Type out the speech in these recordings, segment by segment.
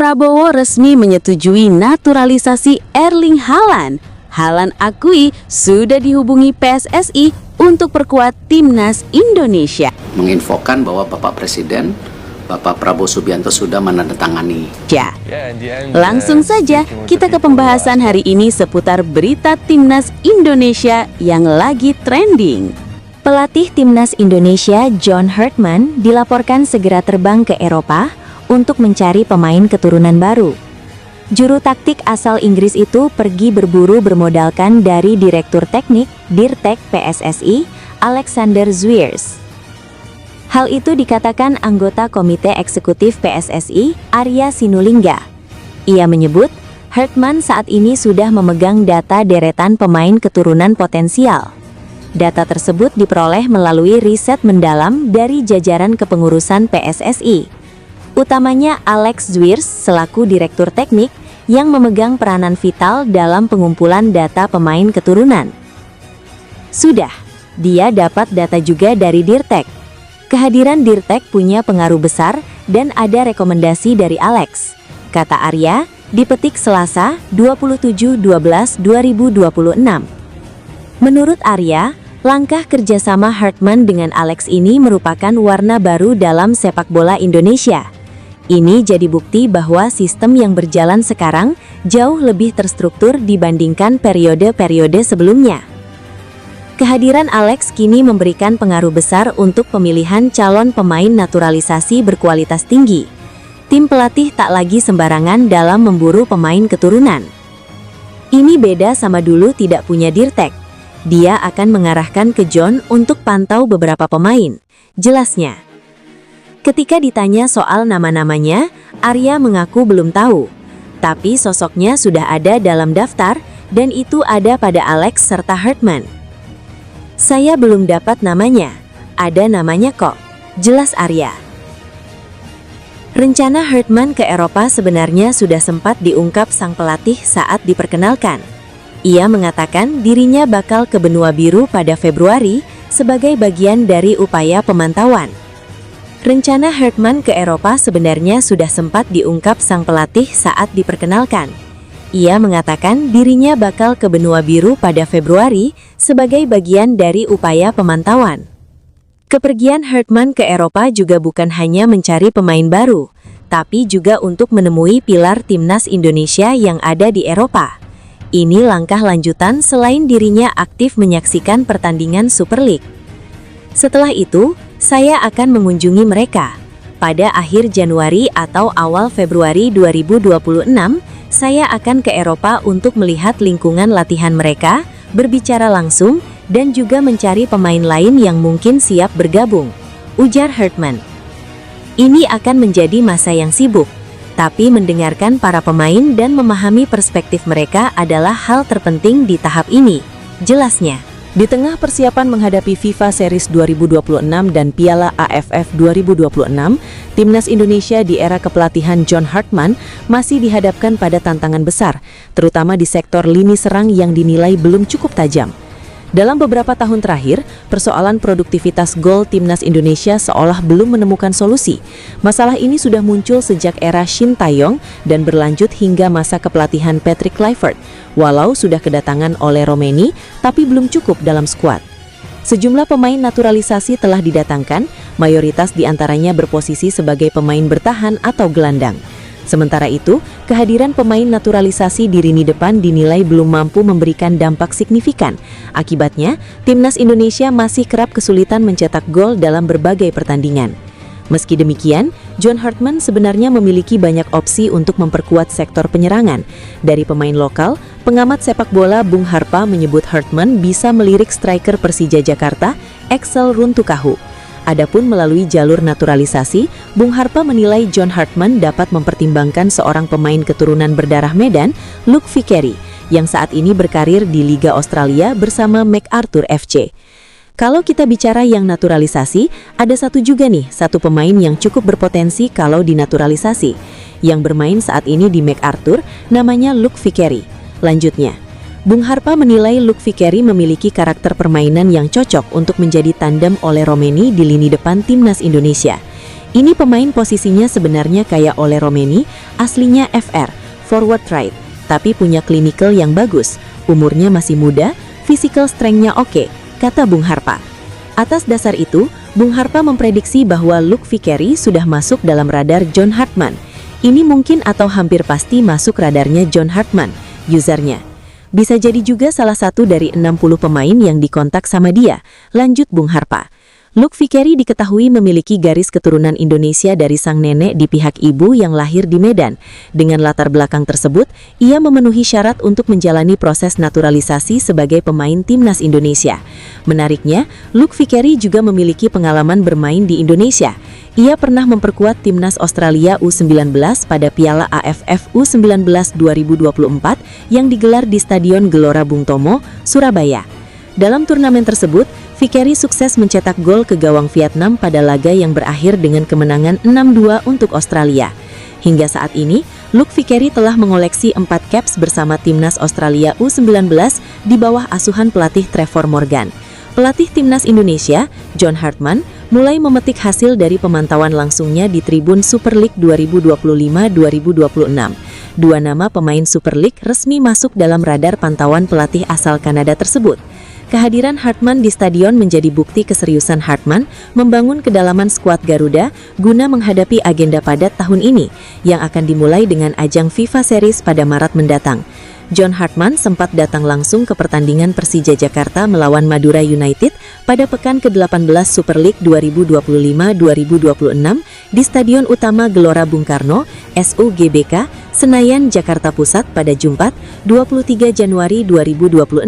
Prabowo resmi menyetujui naturalisasi Erling Haaland. Haaland akui sudah dihubungi PSSI untuk perkuat timnas Indonesia. Menginfokan bahwa Bapak Presiden, Bapak Prabowo Subianto sudah menandatangani. Ya, langsung saja kita ke pembahasan hari ini seputar berita timnas Indonesia yang lagi trending. Pelatih timnas Indonesia John Hartman dilaporkan segera terbang ke Eropa untuk mencari pemain keturunan baru. Juru taktik asal Inggris itu pergi berburu bermodalkan dari Direktur Teknik Dirtek PSSI, Alexander Zwiers. Hal itu dikatakan anggota Komite Eksekutif PSSI, Arya Sinulinga. Ia menyebut, Hartman saat ini sudah memegang data deretan pemain keturunan potensial. Data tersebut diperoleh melalui riset mendalam dari jajaran kepengurusan PSSI. Utamanya Alex Zwiers selaku Direktur Teknik yang memegang peranan vital dalam pengumpulan data pemain keturunan. Sudah, dia dapat data juga dari Dirtek. Kehadiran Dirtek punya pengaruh besar dan ada rekomendasi dari Alex, kata Arya, dipetik Selasa 27/12/2026. Menurut Arya, langkah kerjasama Hartman dengan Alex ini merupakan warna baru dalam sepak bola Indonesia. Ini jadi bukti bahwa sistem yang berjalan sekarang jauh lebih terstruktur dibandingkan periode-periode sebelumnya. Kehadiran Alex kini memberikan pengaruh besar untuk pemilihan calon pemain naturalisasi berkualitas tinggi. Tim pelatih tak lagi sembarangan dalam memburu pemain keturunan. Ini beda sama dulu tidak punya Dirtek. Dia akan mengarahkan ke John untuk pantau beberapa pemain, jelasnya. Ketika ditanya soal nama-namanya, Arya mengaku belum tahu. Tapi sosoknya sudah ada dalam daftar, dan itu ada pada Alex serta Hartman. Saya belum dapat namanya, ada namanya kok, jelas Arya. Rencana Hartman ke Eropa sebenarnya sudah sempat diungkap sang pelatih saat diperkenalkan. Ia mengatakan dirinya bakal ke benua biru pada Februari sebagai bagian dari upaya pemantauan. Rencana Hartman ke Eropa sebenarnya sudah sempat diungkap sang pelatih saat diperkenalkan. Ia mengatakan dirinya bakal ke benua biru pada Februari sebagai bagian dari upaya pemantauan. Kepergian Hartman ke Eropa juga bukan hanya mencari pemain baru, tapi juga untuk menemui pilar timnas Indonesia yang ada di Eropa. Ini langkah lanjutan selain dirinya aktif menyaksikan pertandingan Super League. Setelah itu, saya akan mengunjungi mereka. Pada akhir Januari atau awal Februari 2026, saya akan ke Eropa untuk melihat lingkungan latihan mereka, berbicara langsung, dan juga mencari pemain lain yang mungkin siap bergabung, ujar Hartman. Ini akan menjadi masa yang sibuk, tapi mendengarkan para pemain dan memahami perspektif mereka adalah hal terpenting di tahap ini, jelasnya. Di tengah persiapan menghadapi FIFA Series 2026 dan Piala AFF 2026, timnas Indonesia di era kepelatihan John Hartman masih dihadapkan pada tantangan besar, terutama di sektor lini serang yang dinilai belum cukup tajam. Dalam beberapa tahun terakhir, persoalan produktivitas gol timnas Indonesia seolah belum menemukan solusi. Masalah ini sudah muncul sejak era Shin Tae-yong dan berlanjut hingga masa kepelatihan Patrick Kluivert, walau sudah kedatangan oleh Romeni, tapi belum cukup dalam skuad. Sejumlah pemain naturalisasi telah didatangkan, mayoritas diantaranya berposisi sebagai pemain bertahan atau gelandang. Sementara itu, kehadiran pemain naturalisasi di lini depan dinilai belum mampu memberikan dampak signifikan. Akibatnya, timnas Indonesia masih kerap kesulitan mencetak gol dalam berbagai pertandingan. Meski demikian, John Hartman sebenarnya memiliki banyak opsi untuk memperkuat sektor penyerangan. Dari pemain lokal, pengamat sepak bola Bung Harpa menyebut Hartman bisa melirik striker Persija Jakarta, Axel Runtukahu. Adapun melalui jalur naturalisasi, Bung Harpa menilai John Hartman dapat mempertimbangkan seorang pemain keturunan berdarah Medan, Luke Vickery, yang saat ini berkarir di Liga Australia bersama MacArthur FC. Kalau kita bicara yang naturalisasi, ada satu pemain yang cukup berpotensi kalau dinaturalisasi, yang bermain saat ini di MacArthur, namanya Luke Vickery. Lanjutnya, Bung Harpa menilai Luke Vickery memiliki karakter permainan yang cocok untuk menjadi tandem oleh Romeni di lini depan timnas Indonesia. Ini pemain posisinya sebenarnya kayak Ole Romeni, aslinya FR, forward right, tapi punya clinical yang bagus, umurnya masih muda, physical strength-nya oke, kata Bung Harpa. Atas dasar itu, Bung Harpa memprediksi bahwa Luke Vickery sudah masuk dalam radar John Hartman. Ini mungkin atau hampir pasti masuk radarnya John Hartman, usernya. Bisa jadi juga salah satu dari 60 pemain yang dikontak sama dia, lanjut Bung Harpa. Luke Vickery diketahui memiliki garis keturunan Indonesia dari sang nenek di pihak ibu yang lahir di Medan. Dengan latar belakang tersebut, ia memenuhi syarat untuk menjalani proses naturalisasi sebagai pemain timnas Indonesia. Menariknya, Luke Vickery juga memiliki pengalaman bermain di Indonesia. Ia pernah memperkuat timnas Australia U19 pada Piala AFF U19 2024 yang digelar di Stadion Gelora Bung Tomo, Surabaya. Dalam turnamen tersebut, Vickery sukses mencetak gol ke gawang Vietnam pada laga yang berakhir dengan kemenangan 6-2 untuk Australia. Hingga saat ini, Luke Vickery telah mengoleksi 4 caps bersama timnas Australia U19 di bawah asuhan pelatih Trevor Morgan. Pelatih timnas Indonesia, John Hartman, mulai memetik hasil dari pemantauan langsungnya di Tribun Super League 2025-2026. Dua nama pemain Super League resmi masuk dalam radar pantauan pelatih asal Kanada tersebut. Kehadiran Hartman di stadion menjadi bukti keseriusan Hartman membangun kedalaman skuad Garuda guna menghadapi agenda padat tahun ini, yang akan dimulai dengan ajang FIFA Series pada Maret mendatang. John Hartman sempat datang langsung ke pertandingan Persija Jakarta melawan Madura United pada pekan ke-18 Super League 2025-2026 di Stadion Utama Gelora Bung Karno, SUGBK, Senayan, Jakarta Pusat pada Jumat, 23 Januari 2026.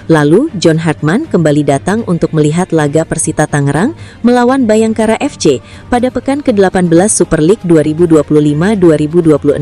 Lalu, John Hartman kembali datang untuk melihat laga Persita Tangerang melawan Bayangkara FC pada pekan ke-18 Super League 2025-2026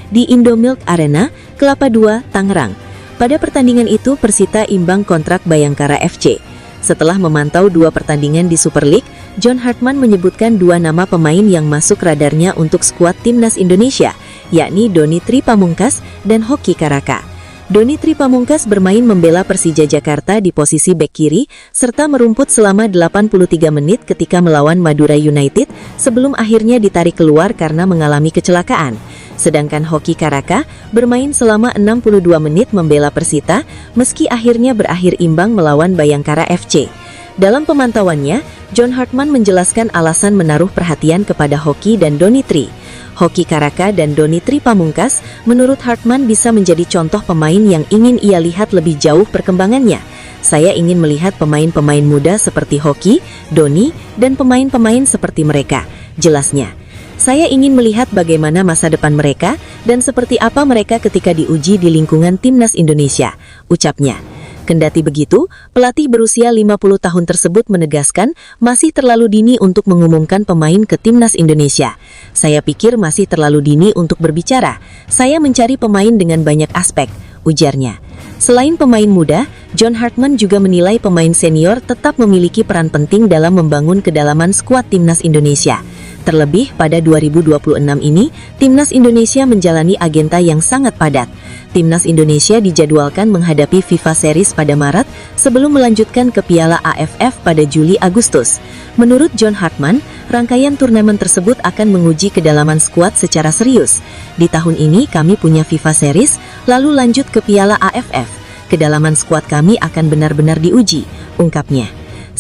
di Indomilk Arena, Kelapa II, Tangerang. Pada pertandingan itu, Persita imbang kontrak Bayangkara FC. Setelah memantau 2 pertandingan di Super League, John Hartman menyebutkan 2 nama pemain yang masuk radarnya untuk skuad timnas Indonesia, yakni Doni Tri Pamungkas dan Hoki Karaka. Doni Tri Pamungkas bermain membela Persija Jakarta di posisi bek kiri, serta merumput selama 83 menit ketika melawan Madura United sebelum akhirnya ditarik keluar karena mengalami kecelakaan. Sedangkan Hoki Karaka bermain selama 62 menit membela Persita, meski akhirnya berakhir imbang melawan Bayangkara FC. Dalam pemantauannya, John Hartman menjelaskan alasan menaruh perhatian kepada Hoki dan Doni Tri. Hoki Karaka dan Doni Tri Pamungkas menurut Hartman bisa menjadi contoh pemain yang ingin ia lihat lebih jauh perkembangannya. Saya ingin melihat pemain-pemain muda seperti Hoki, Doni, dan pemain-pemain seperti mereka, jelasnya. Saya ingin melihat bagaimana masa depan mereka dan seperti apa mereka ketika diuji di lingkungan timnas Indonesia, ucapnya. Kendati begitu, pelatih berusia 50 tahun tersebut menegaskan masih terlalu dini untuk mengumumkan pemain ke timnas Indonesia. Saya pikir masih terlalu dini untuk berbicara. Saya mencari pemain dengan banyak aspek, ujarnya. Selain pemain muda, John Hartman juga menilai pemain senior tetap memiliki peran penting dalam membangun kedalaman skuad timnas Indonesia. Terlebih pada 2026 ini, timnas Indonesia menjalani agenda yang sangat padat. Timnas Indonesia dijadwalkan menghadapi FIFA Series pada Maret sebelum melanjutkan ke Piala AFF pada Juli-Agustus. Menurut John Hartman, rangkaian turnamen tersebut akan menguji kedalaman skuad secara serius. Di tahun ini kami punya FIFA Series, lalu lanjut ke Piala AFF. Kedalaman skuad kami akan benar-benar diuji, ungkapnya.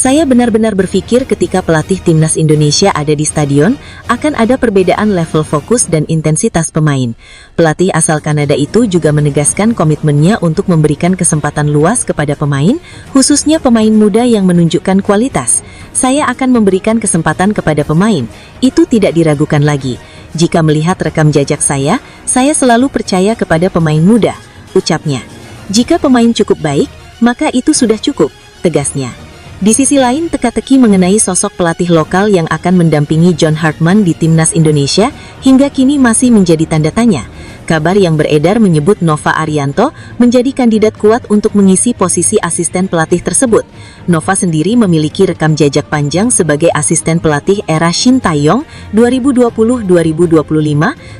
Saya benar-benar berpikir ketika pelatih timnas Indonesia ada di stadion, akan ada perbedaan level fokus dan intensitas pemain. Pelatih asal Kanada itu juga menegaskan komitmennya untuk memberikan kesempatan luas kepada pemain, khususnya pemain muda yang menunjukkan kualitas. Saya akan memberikan kesempatan kepada pemain, itu tidak diragukan lagi. Jika melihat rekam jejak saya selalu percaya kepada pemain muda, ucapnya. Jika pemain cukup baik, maka itu sudah cukup, tegasnya. Di sisi lain, teka-teki mengenai sosok pelatih lokal yang akan mendampingi John Hartman di timnas Indonesia hingga kini masih menjadi tanda tanya. Kabar yang beredar menyebut Nova Arianto menjadi kandidat kuat untuk mengisi posisi asisten pelatih tersebut. Nova sendiri memiliki rekam jejak panjang sebagai asisten pelatih era Shin Tae-yong 2020-2025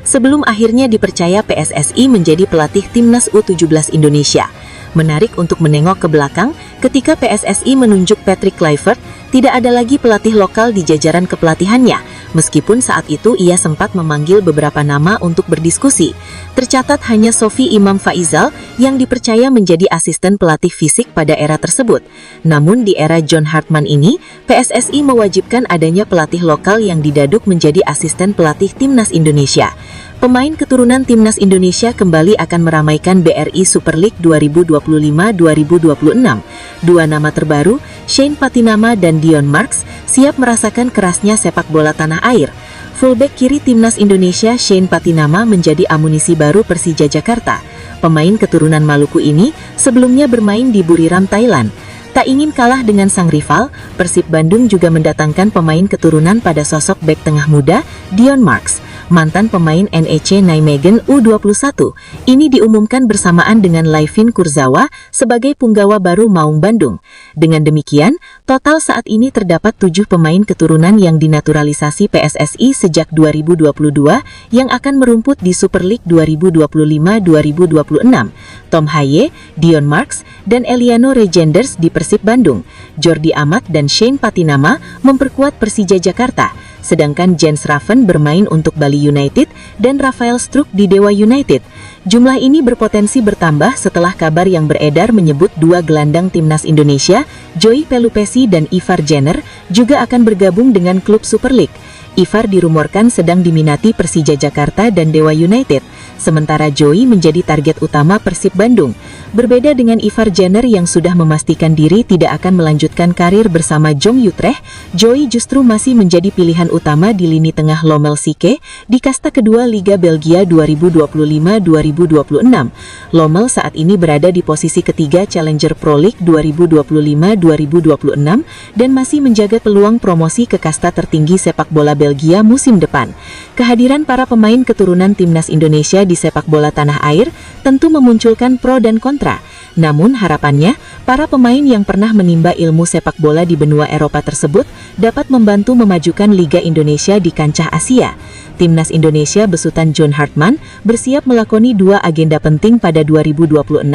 sebelum akhirnya dipercaya PSSI menjadi pelatih timnas U17 Indonesia. Menarik untuk menengok ke belakang, ketika PSSI menunjuk Patrick Kluivert, tidak ada lagi pelatih lokal di jajaran kepelatihannya, meskipun saat itu ia sempat memanggil beberapa nama untuk berdiskusi. Tercatat hanya Sofi Imam Faizal yang dipercaya menjadi asisten pelatih fisik pada era tersebut. Namun di era John Hartman ini, PSSI mewajibkan adanya pelatih lokal yang didaduk menjadi asisten pelatih Timnas Indonesia. Pemain keturunan Timnas Indonesia kembali akan meramaikan BRI Super League 2025-2026. Dua nama terbaru, Shane Patinama dan Dion Marks, siap merasakan kerasnya sepak bola tanah air. Fullback kiri Timnas Indonesia Shane Patinama menjadi amunisi baru Persija Jakarta. Pemain keturunan Maluku ini sebelumnya bermain di Buriram, Thailand. Tak ingin kalah dengan sang rival, Persib Bandung juga mendatangkan pemain keturunan pada sosok bek tengah muda, Dion Marks, mantan pemain NEC Nijmegen U21. Ini diumumkan bersamaan dengan Laivin Kurzawa sebagai punggawa baru Maung Bandung. Dengan demikian, total saat ini terdapat 7 pemain keturunan yang dinaturalisasi PSSI sejak 2022 yang akan merumput di Super League 2025-2026. Tom Haye, Dion Marks, dan Eliano Regenders di Persib Bandung. Jordi Amat dan Shane Patinama memperkuat Persija Jakarta, sedangkan Jens Raven bermain untuk Bali United dan Rafael Struijk di Dewa United. Jumlah ini berpotensi bertambah setelah kabar yang beredar menyebut dua gelandang Timnas Indonesia, Joey Pelupesi dan Ivar Jenner, juga akan bergabung dengan klub Super League. Ivar dirumorkan sedang diminati Persija Jakarta dan Dewa United, sementara Joey menjadi target utama Persib Bandung. Berbeda dengan Ivar Jenner yang sudah memastikan diri tidak akan melanjutkan karir bersama Jong Utrecht, Joey justru masih menjadi pilihan utama di lini tengah Lomel Sike di kasta kedua Liga Belgia 2025-2026. Lomel saat ini berada di posisi ketiga Challenger Pro League 2025-2026 dan masih menjaga peluang promosi ke kasta tertinggi sepak bola Belgia musim depan. Kehadiran para pemain keturunan Timnas Indonesia di sepak bola tanah air tentu memunculkan pro dan kontra. Namun harapannya, para pemain yang pernah menimba ilmu sepak bola di benua Eropa tersebut dapat membantu memajukan Liga Indonesia di kancah Asia. Timnas Indonesia besutan John Hartman bersiap melakoni dua agenda penting pada 2026,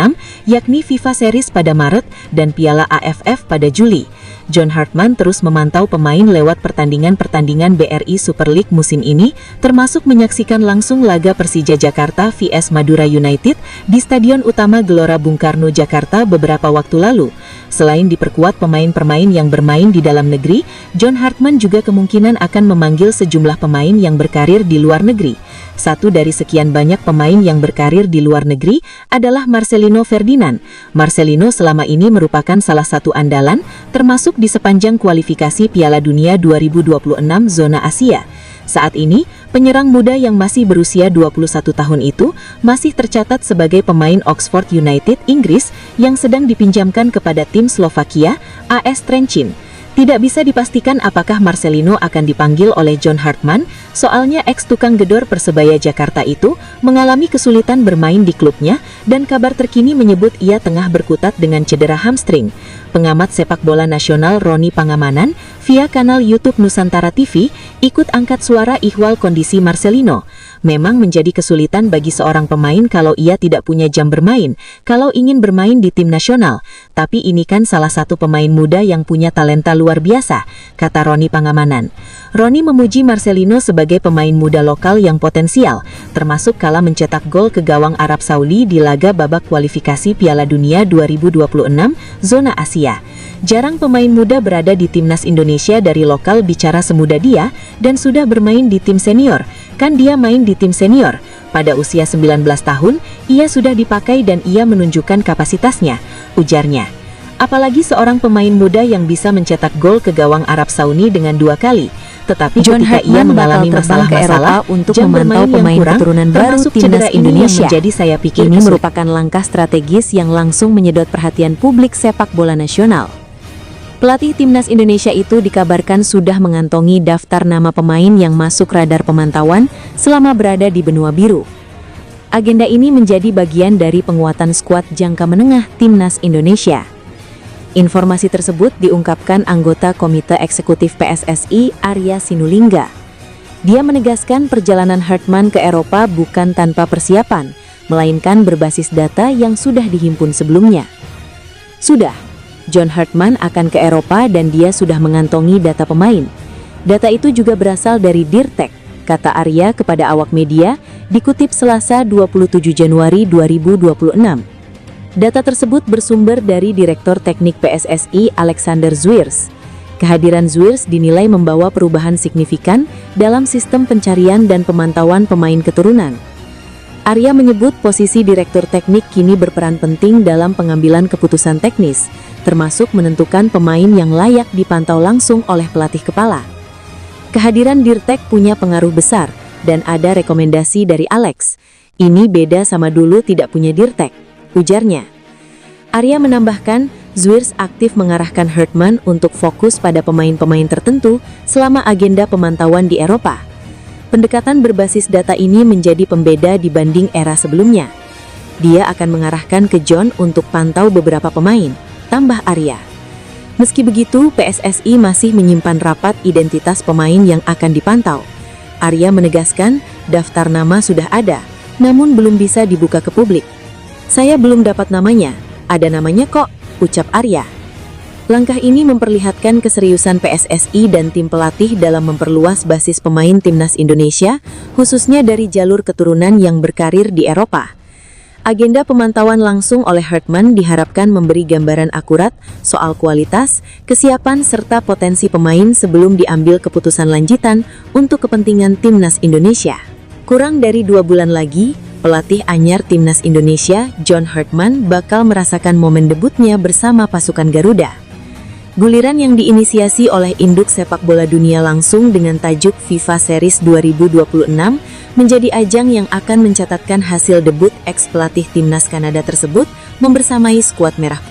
yakni FIFA Series pada Maret dan Piala AFF pada Juli. John Hartman terus memantau pemain lewat pertandingan-pertandingan BRI Super League musim ini, termasuk menyaksikan langsung laga Persija Jakarta vs Madura United di Stadion Utama Gelora Bung Karno, Jakarta beberapa waktu lalu. Selain diperkuat pemain-pemain yang bermain di dalam negeri, John Hartman juga kemungkinan akan memanggil sejumlah pemain yang berkarir di luar negeri. Satu dari sekian banyak pemain yang berkarir di luar negeri adalah Marcelino Ferdinand. Marcelino selama ini merupakan salah satu andalan, termasuk di sepanjang kualifikasi Piala Dunia 2026 zona Asia. Saat ini, penyerang muda yang masih berusia 21 tahun itu masih tercatat sebagai pemain Oxford United, Inggris, yang sedang dipinjamkan kepada tim Slovakia, AS Trencin. Tidak bisa dipastikan apakah Marcelino akan dipanggil oleh John Hartman, soalnya ex tukang gedor Persebaya Jakarta itu mengalami kesulitan bermain di klubnya dan kabar terkini menyebut ia tengah berkutat dengan cedera hamstring. Pengamat sepak bola nasional Roni Pangamanan via kanal YouTube Nusantara TV ikut angkat suara ihwal kondisi Marcelino. Memang menjadi kesulitan bagi seorang pemain kalau ia tidak punya jam bermain, kalau ingin bermain di tim nasional. Tapi ini kan salah satu pemain muda yang punya talenta luar biasa, kata Roni Pangamanan. Roni memuji Marcelino sebagai pemain muda lokal yang potensial, termasuk kala mencetak gol ke gawang Arab Saudi di laga babak kualifikasi Piala Dunia 2026 zona Asia. Jarang pemain muda berada di timnas Indonesia dari lokal bicara semuda dia dan sudah bermain di tim senior. Kan dia main di tim senior. Pada usia 19 tahun, ia sudah dipakai dan ia menunjukkan kapasitasnya, ujarnya. Apalagi seorang pemain muda yang bisa mencetak gol ke gawang Arab Saudi dengan 2 kali. Tetapi John ketika ia Hartman mengalami bakal terbang ke Eropa untuk jam memantau bermain yang pemain kurang, keturunan baru termasuk timnas cedera ini yang Indonesia. menjadi saya pikir Ini merupakan langkah strategis yang langsung menyedot perhatian publik sepak bola nasional. Pelatih timnas Indonesia itu dikabarkan sudah mengantongi daftar nama pemain yang masuk radar pemantauan selama berada di benua biru. Agenda ini menjadi bagian dari penguatan skuad jangka menengah timnas Indonesia. Informasi tersebut diungkapkan anggota Komite Eksekutif PSSI Arya Sinulinga. Dia menegaskan perjalanan Hartman ke Eropa bukan tanpa persiapan, melainkan berbasis data yang sudah dihimpun sebelumnya. Sudah, John Hartman akan ke Eropa dan dia sudah mengantongi data pemain. Data itu juga berasal dari Dirtek, kata Arya kepada awak media, dikutip Selasa 27 Januari 2026. Data tersebut bersumber dari Direktur Teknik PSSI Alexander Zwiers. Kehadiran Zwiers dinilai membawa perubahan signifikan dalam sistem pencarian dan pemantauan pemain keturunan. Arya menyebut posisi Direktur Teknik kini berperan penting dalam pengambilan keputusan teknis, termasuk menentukan pemain yang layak dipantau langsung oleh pelatih kepala. Kehadiran Dirtek punya pengaruh besar, dan ada rekomendasi dari Alex. Ini beda sama dulu tidak punya Dirtek, ujarnya. Arya menambahkan, Zwiers aktif mengarahkan Hartman untuk fokus pada pemain-pemain tertentu selama agenda pemantauan di Eropa. Pendekatan berbasis data ini menjadi pembeda dibanding era sebelumnya. Dia akan mengarahkan ke John untuk pantau beberapa pemain, tambah Arya. Meski begitu, PSSI masih menyimpan rapat identitas pemain yang akan dipantau. Arya menegaskan, daftar nama sudah ada, namun belum bisa dibuka ke publik. Saya belum dapat namanya, ada namanya kok, ucap Arya. Langkah ini memperlihatkan keseriusan PSSI dan tim pelatih dalam memperluas basis pemain timnas Indonesia, khususnya dari jalur keturunan yang berkarir di Eropa. Agenda pemantauan langsung oleh Hartman diharapkan memberi gambaran akurat soal kualitas, kesiapan serta potensi pemain sebelum diambil keputusan lanjutan untuk kepentingan timnas Indonesia. Kurang dari 2 bulan lagi, pelatih anyar timnas Indonesia, John Hartman, bakal merasakan momen debutnya bersama pasukan Garuda. Guliran yang diinisiasi oleh Induk Sepak Bola Dunia langsung dengan tajuk FIFA Series 2026 menjadi ajang yang akan mencatatkan hasil debut ex-pelatih timnas Kanada tersebut membersamai skuad merah.